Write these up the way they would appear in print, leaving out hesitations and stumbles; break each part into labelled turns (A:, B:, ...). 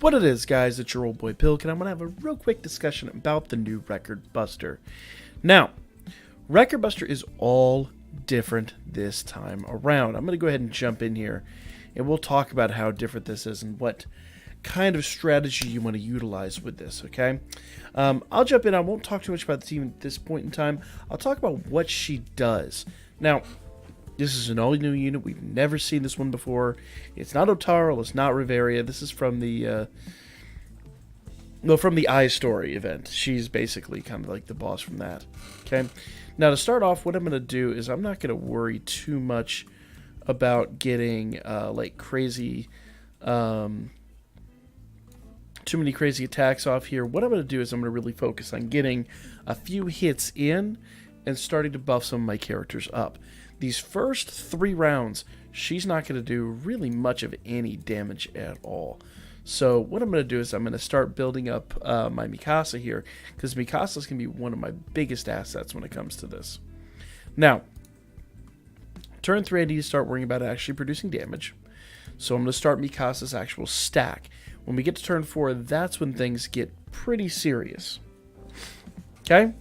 A: What it is, guys, it's your old boy Pilk, and I'm going to have a real quick discussion about the new Record Buster. Now, Record Buster is all different this time around. I'm going to go ahead and jump in here, and we'll talk about how different this is and what kind of strategy you want to utilize with this, okay? I'll jump in. I won't talk too much about the team at this point in time. I'll talk about what she does. Now, this is an all-new unit. We've never seen this one before. It's not Otarl. It's not Riveria. This is from the from the iStory event. She's basically kind of like the boss from that. Okay. Now to start off, what I'm going to do is I'm not going to worry too much about getting like crazy, too many crazy attacks off here. What I'm going to do is I'm going to really focus on getting a few hits in and starting to buff some of my characters up. These first 3 rounds, she's not going to do really much of any damage at all. So what I'm going to do is I'm going to start building up my Mikasa here, because Mikasa is going to be one of my biggest assets when it comes to this. Now, turn 3 I need to start worrying about actually producing damage. So I'm going to start Mikasa's actual stack. When we get to turn 4, that's when things get pretty serious. Okay?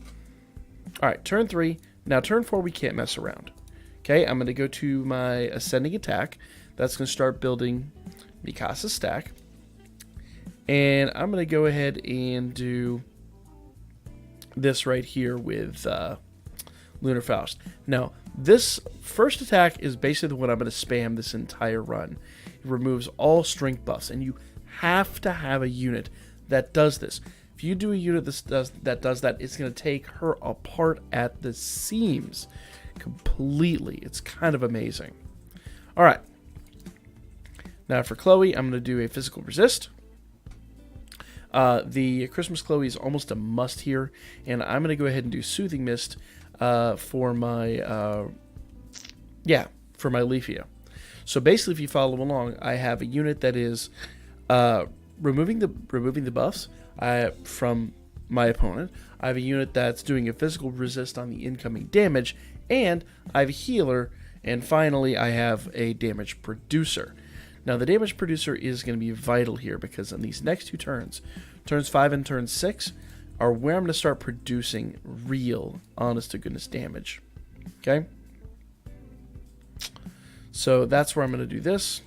A: Alright, turn 3. Now turn 4 we can't mess around. Okay, I'm going to go to my ascending attack. That's going to start building Mikasa's stack. And I'm going to go ahead and do this right here with Lunar Faust. Now, this first attack is basically what I'm going to spam this entire run. It removes all strength buffs, and you have to have a unit that does this. If you do a unit that does that, it's going to take her apart at the seams completely. It's kind of amazing. All right. Now for Chloe, I'm going to do a physical resist. The Christmas Chloe is almost a must here, and I'm going to go ahead and do Soothing Mist for my Leafia. So basically, if you follow along, I have a unit that is removing the buffs from my opponent. I have a unit that's doing a physical resist on the incoming damage, and I have a healer, and finally I have a damage producer. Now the damage producer is going to be vital here, because in these next 2 turns, turns 5 and turn 6, are where I'm going to start producing real, honest-to-goodness damage. Okay? So that's where I'm going to do this.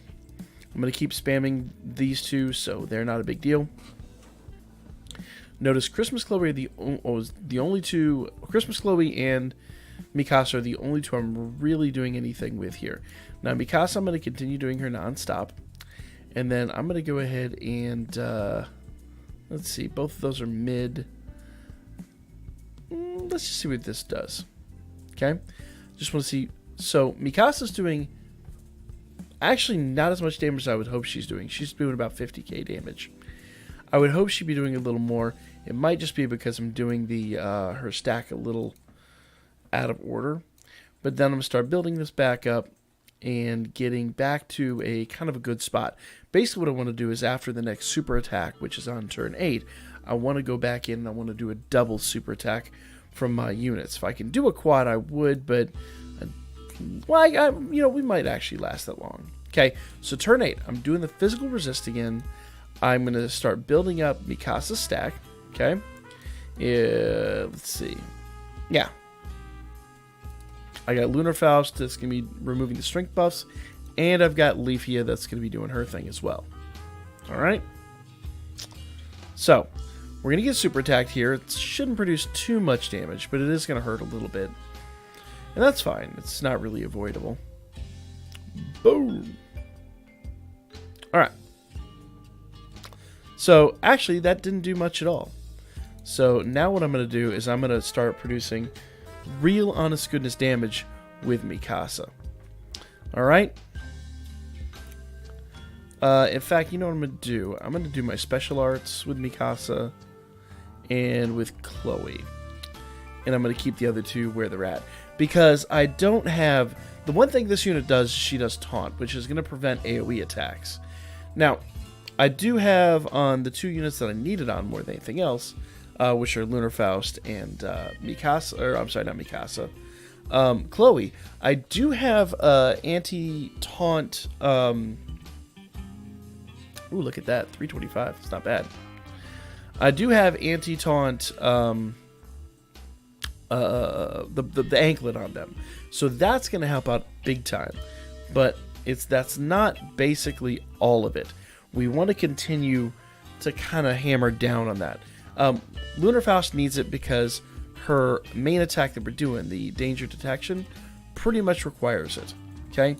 A: I'm going to keep spamming these 2, so they're not a big deal. Notice Christmas Chloe are the only 2. Christmas Chloe and Mikasa are the only 2 I'm really doing anything with here. Now Mikasa, I'm going to continue doing her non-stop. And then I'm going to go ahead and, let's see, both of those are mid. Let's just see what this does. Okay? Just want to see. So Mikasa's doing actually not as much damage as I would hope she's doing. She's doing about 50k damage. I would hope she'd be doing a little more. It might just be because I'm doing the her stack a little out of order. But then I'm going to start building this back up and getting back to a kind of a good spot. Basically what I want to do is after the next super attack, which is on turn 8, I want to go back in and I want to do a double super attack from my units. If I can do a quad, I would, but we might actually last that long. Okay, so turn 8, I'm doing the physical resist again. I'm going to start building up Mikasa's stack. Okay, let's see. Yeah, I got Lunar Faust that's going to be removing the strength buffs, and I've got Leafia that's going to be doing her thing as well. Alright, so we're going to get super attacked here. It shouldn't produce too much damage, but it is going to hurt a little bit. And that's fine. It's not really avoidable. Boom! Alright. So, actually, that didn't do much at all. So, now what I'm going to do is I'm going to start producing real honest-goodness damage with Mikasa. Alright? In fact, you know what I'm going to do? I'm going to do my special arts with Mikasa and with Chloe. And I'm going to keep the other 2 where they're at. Because I don't have... The one thing this unit does, she does taunt, which is going to prevent AoE attacks. Now, I do have on the 2 units that I needed on more than anything else, which are Lunar Faust and Mikasa, or I'm sorry, not Mikasa, Chloe. I do have anti-taunt Ooh, look at that. 325. It's not bad. I do have anti-taunt the anklet on them. So that's going to help out big time. But that's not basically all of it. We want to continue to kind of hammer down on that. Lunar Faust needs it because her main attack that we're doing, the danger detection, pretty much requires it. Okay?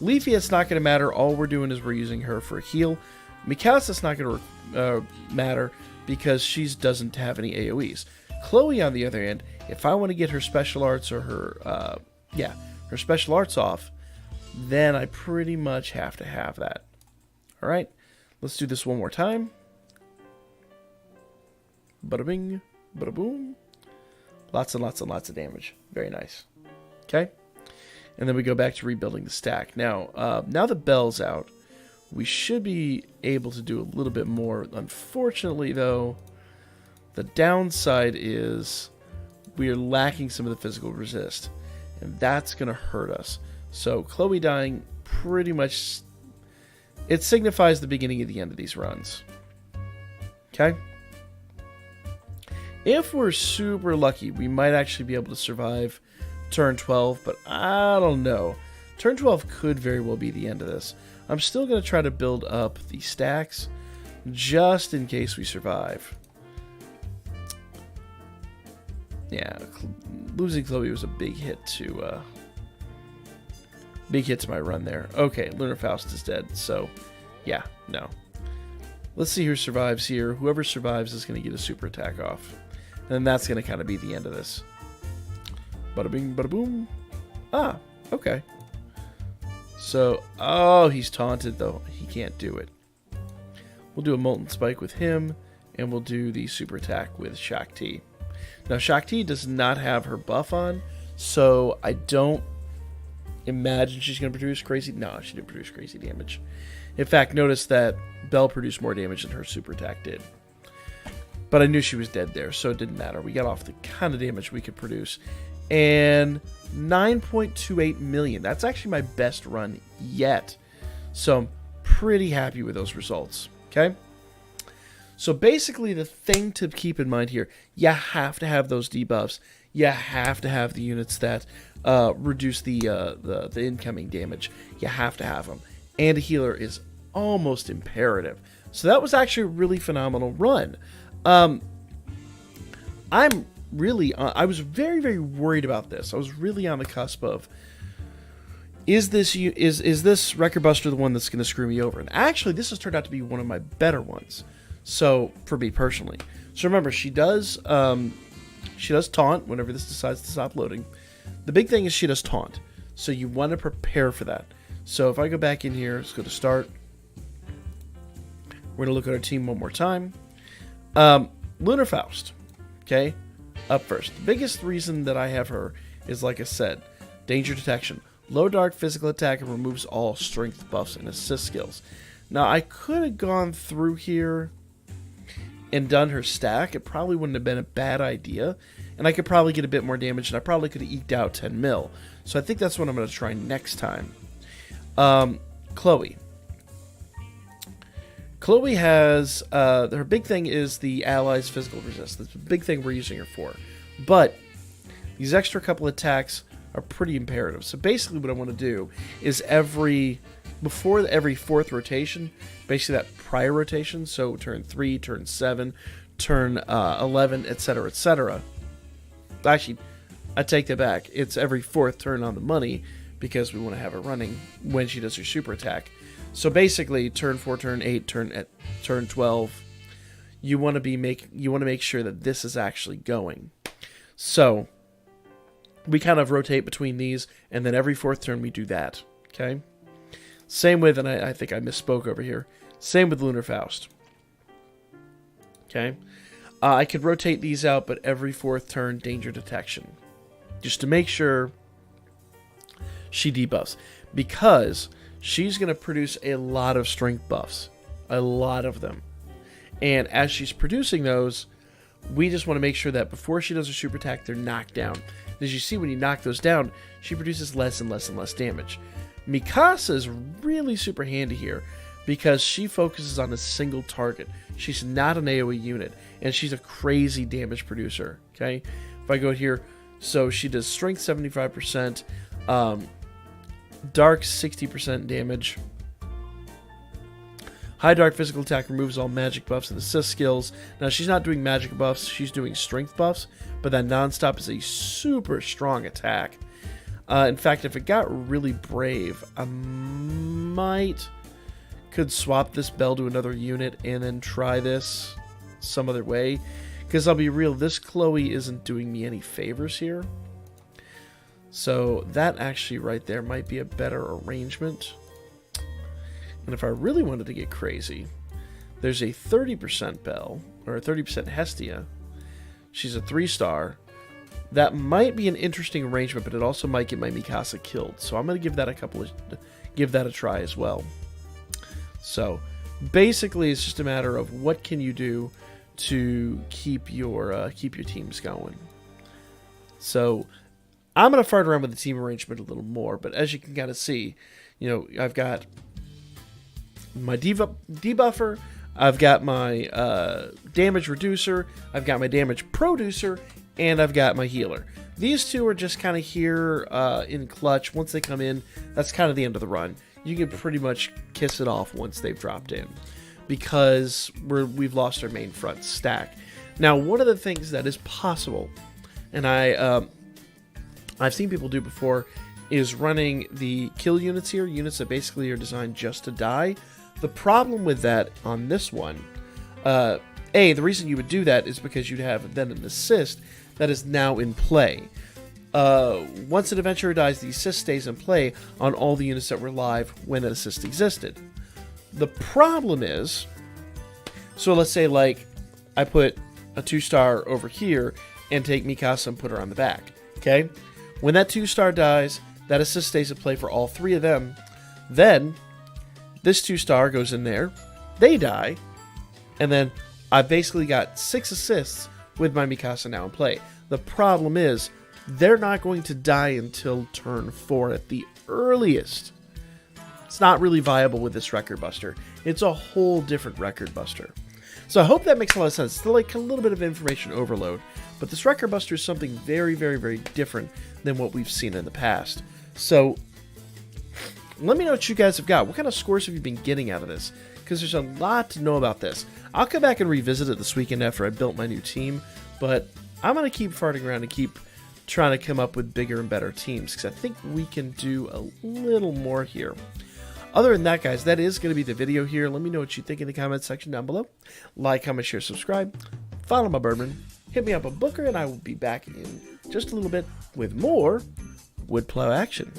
A: Leafy, it's not going to matter. All we're doing is we're using her for a heal. Mikasa's not going to matter because she doesn't have any AoEs. Chloe, on the other hand, if I want to get her special arts or her special arts off, then I pretty much have to have that. All right, let's do this one more time. Bada bing, bada boom. Lots and lots and lots of damage. Very nice. Okay, and then we go back to rebuilding the stack. Now, now the bell's out, we should be able to do a little bit more. Unfortunately, though, the downside is we are lacking some of the physical resist, and that's going to hurt us. So Chloe dying pretty much, it signifies the beginning of the end of these runs. Okay? If we're super lucky, we might actually be able to survive turn 12, but I don't know. Turn 12 could very well be the end of this. I'm still going to try to build up the stacks just in case we survive. Yeah, losing Chloe was a big hit to my run there. Okay, Lunar Faust is dead, so yeah, no. Let's see who survives here. Whoever survives is going to get a super attack off. And that's going to kind of be the end of this. Bada bing, bada boom. Ah, okay. So, oh, he's taunted though. He can't do it. We'll do a Molten Spike with him, and we'll do the super attack with Shakti. Now, Shakti does not have her buff on, so I don't imagine she's going to produce crazy... No, she didn't produce crazy damage. In fact, notice that Belle produced more damage than her super attack did. But I knew she was dead there, so it didn't matter. We got off the kind of damage we could produce. And 9.28 million. That's actually my best run yet. So I'm pretty happy with those results. Okay? So basically the thing to keep in mind here, you have to have those debuffs. You have to have the units that reduce the incoming damage. You have to have them. And a healer is almost imperative. So that was actually a really phenomenal run. I was very, very worried about this. I was really on the cusp of, is this Record Buster the one that's going to screw me over? And actually, this has turned out to be one of my better ones. So, for me personally. So remember, she does taunt whenever this decides to stop loading. The big thing is she does taunt. So you want to prepare for that. So if I go back in here, let's go to start. We're going to look at our team one more time. Lunar Faust. Okay? Up first. The biggest reason that I have her is, like I said, danger detection. Low dark physical attack and removes all strength buffs and assist skills. Now, I could have gone through here and done her stack. It probably wouldn't have been a bad idea. And I could probably get a bit more damage, and I probably could have eked out 10 mil. So I think that's what I'm going to try next time. Chloe. Chloe has, her big thing is the allies' physical resist. That's the big thing we're using her for. But these extra couple attacks are pretty imperative. So basically what I want to do is before every fourth rotation, basically that prior rotation, so turn 3, turn 7, turn 11, etc., etc. Actually, I take that back. It's every fourth turn on the money because we want to have her running when she does her super attack. So basically, turn 4, turn 8, turn 12, you want to make sure that this is actually going. So we kind of rotate between these, and then every fourth turn we do that. Okay. Same with, and I think I misspoke over here. Same with Lunar Faust. Okay. I could rotate these out, but every fourth turn, danger detection, just to make sure she debuffs, because she's going to produce a lot of strength buffs, a lot of them. And as she's producing those, we just want to make sure that before she does her super attack, they're knocked down. And as you see, when you knock those down, she produces less and less and less damage. Mikasa is really super handy here because she focuses on a single target. She's not an AoE unit, and she's a crazy damage producer. Okay, if I go here, so she does strength 75%, dark 60% damage. High dark physical attack removes all magic buffs and assist skills. Now she's not doing magic buffs, she's doing strength buffs, but that non-stop is a super strong attack. In fact, if it got really brave, I could swap this bell to another unit and then try this some other way. Because I'll be real, this Chloe isn't doing me any favors here. So that actually right there might be a better arrangement. And if I really wanted to get crazy, there's a 30% Bell, or a 30% Hestia. She's a 3-star. That might be an interesting arrangement, but it also might get my Mikasa killed. So I'm going to give that a try as well. So basically, it's just a matter of what can you do to keep your teams going. So I'm going to fart around with the team arrangement a little more, but as you can kind of see, you know, I've got my debuffer, I've got my damage reducer, I've got my damage producer, and I've got my healer. These two are just kind of here in clutch. Once they come in, that's kind of the end of the run. You can pretty much kiss it off once they've dropped in, because we've lost our main front stack. Now, one of the things that is possible, and I've seen people do before, is running the kill units here, units that basically are designed just to die. The problem with that on this one, the reason you would do that is because you'd have then an assist that is now in play. Once an adventurer dies, the assist stays in play on all the units that were live when an assist existed. The problem is, so let's say like I put a 2-star over here and take Mikasa and put her on the back. Okay, when that 2-star dies, that assist stays in play for all 3 of them. Then this 2-star goes in there, they die, and then I basically got 6 assists with my Mikasa now in play. The problem is, they're not going to die until turn 4 at the earliest. It's not really viable with this record buster. It's a whole different record buster. So I hope that makes a lot of sense. It's like a little bit of information overload, but this record buster is something very, very, very different than what we've seen in the past. So let me know what you guys have got. What kind of scores have you been getting out of this? Because there's a lot to know about this. I'll come back and revisit it this weekend after I built my new team, but I'm going to keep farting around and keep trying to come up with bigger and better teams, because I think we can do a little more here. Other than that, guys, that is going to be the video here. Let me know what you think in the comments section down below. Like, comment, share, subscribe. Follow my Birdman. Hit me up on Booker, and I will be back in just a little bit with more wood plow action.